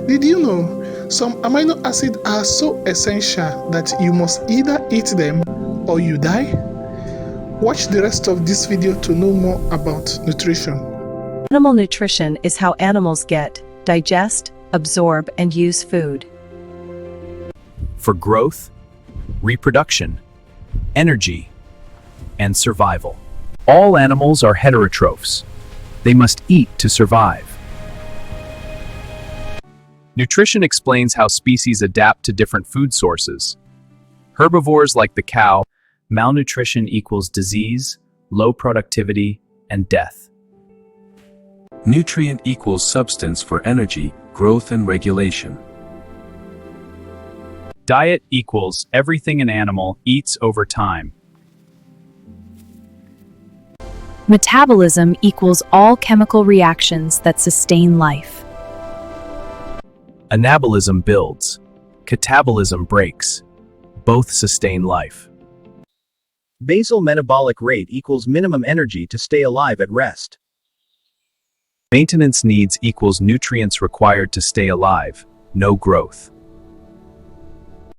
Did you know some amino acids are so essential that you must either eat them or you die? Watch the rest of this video to know more about nutrition. Animal nutrition is how animals get, digest, absorb, and use food. For growth, reproduction, energy, and survival. All animals are heterotrophs. They must eat to survive. Nutrition explains how species adapt to different food sources. Herbivores like the cow, malnutrition equals disease, low productivity, and death. Nutrient equals substance for energy, growth, and regulation. Diet equals everything an animal eats over time. Metabolism equals all chemical reactions that sustain life. Anabolism builds. Catabolism breaks. Both sustain life. Basal metabolic rate equals minimum energy to stay alive at rest. Maintenance needs equals nutrients required to stay alive, no growth.